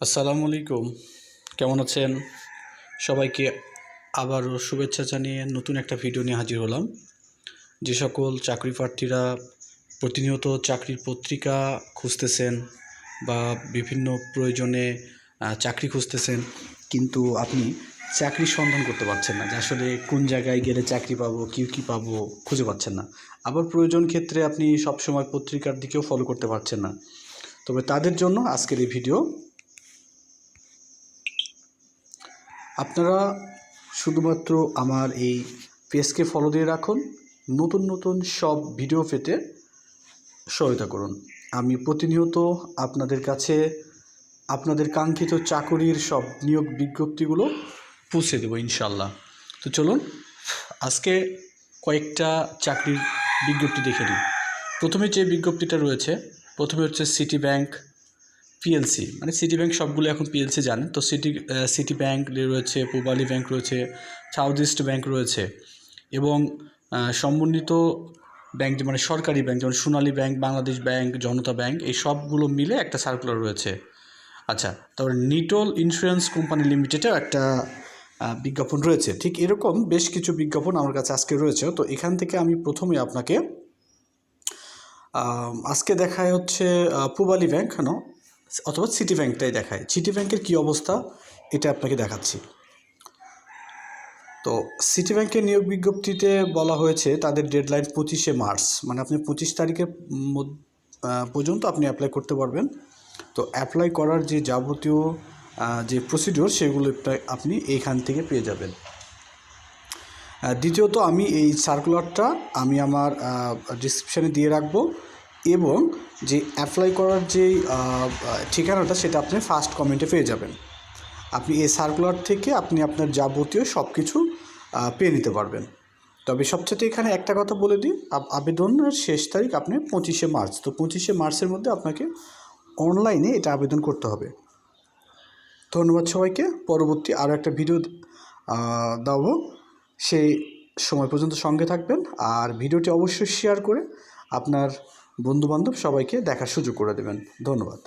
আসসালামু আলাইকুম। কেমন আছেন? সবাইকে আবারও শুভেচ্ছা জানিয়ে নতুন একটা ভিডিও নিয়ে হাজির হলাম। যে সকল চাকরি প্রার্থীরা প্রতিনিয়ত চাকরির পত্রিকা খুঁজতেছেন বা বিভিন্ন প্রয়োজনে চাকরি খুঁজতেছেন, কিন্তু আপনি চাকরির সন্ধান করতে পারছেন না যে আসলে কোন জায়গায় গেলে চাকরি পাবো, কী পাবো খুঁজে পাচ্ছেন না। আবার প্রয়োজন ক্ষেত্রে আপনি সবসময় পত্রিকার দিকেও ফলো করতে পারছেন না। তবে তাদের জন্য আজকের এই ভিডিও। আপনারা শুধুমাত্র আমার এই পেজকে ফলো দিয়ে রাখুন, নতুন নতুন সব ভিডিও পেতে সহায়তা করুন। আমি প্রতিনিয়ত আপনাদের কাছে আপনাদের কাঙ্ক্ষিত চাকুরির সব নিয়োগ বিজ্ঞপ্তিগুলো পৌঁছে দেবো ইনশাল্লাহ। তো চলুন আজকে কয়েকটা চাকরির বিজ্ঞপ্তি দেখে নিই। প্রথমে যে বিজ্ঞপ্তিটা রয়েছে, প্রথমে হচ্ছে সিটি ব্যাংক পিএলসি, মানে সিটি ব্যাংক সবগুলো এখন পিএলসি জানেন তো। সিটি ব্যাংক রয়েছে, পূবালী ব্যাংক রয়েছে, সাউথ ইস্ট ব্যাংক রয়েছে এবং সমন্বিত ব্যাংক মানে সরকারি ব্যাংক যেমন সোনালী ব্যাংক, বাংলাদেশ ব্যাংক, জনতা ব্যাংক, এই সবগুলো মিলে একটা সার্কুলার রয়েছে। আচ্ছা, তারপরে নিটল ইন্স্যুরেন্স কোম্পানি লিমিটেডেও একটা বিজ্ঞাপন রয়েছে। ঠিক এরকম বেশ কিছু বিজ্ঞাপন আমার কাছে আজকে রয়েছে। তো এখান থেকে আমি প্রথমে আপনাকে আজকে দেখায় হচ্ছে পূবালী ব্যাংক অথবা সিটি ব্যাংকটাই দেখায়। সিটি ব্যাংকের কী অবস্থা এটা আপনাকে দেখাচ্ছি। তো সিটি ব্যাংকের নিয়োগ বিজ্ঞপ্তিতে বলা হয়েছে তাদের ডেডলাইন 25শে মার্চ, মানে আপনি 25 তারিখের পর্যন্ত আপনি অ্যাপ্লাই করতে পারবেন। তো অ্যাপ্লাই করার যে যাবতীয় যে প্রসিডিওর সেগুলো আপনি এইখান থেকে পেয়ে যাবেন। দ্বিতীয়ত আমি এই সার্কুলারটা আমি আমার ডিসক্রিপশানে দিয়ে রাখবো এবং যে অ্যাপ্লাই করার যেই ঠিকানাটা সেটা আপনি ফার্স্ট কমেন্টে পেয়ে যাবেন। আপনি এই সার্কুলার থেকে আপনি আপনার যাবতীয় সব কিছু পেয়ে নিতে পারবেন। তবে সবচেয়ে এখানে একটা কথা বলে দিই, আবেদনের শেষ তারিখ আপনি 25শে মার্চ। তো 25শে মার্চের মধ্যে আপনাকে অনলাইনে এটা আবেদন করতে হবে। ধন্যবাদ সবাইকে। পরবর্তী আরও একটা ভিডিও দেবো, সেই সময় পর্যন্ত সঙ্গে থাকবেন। আর ভিডিওটি অবশ্যই শেয়ার করে আপনার বন্ধুবান্ধব সবাইকে দেখার সুযোগ করে দেবেন। ধন্যবাদ।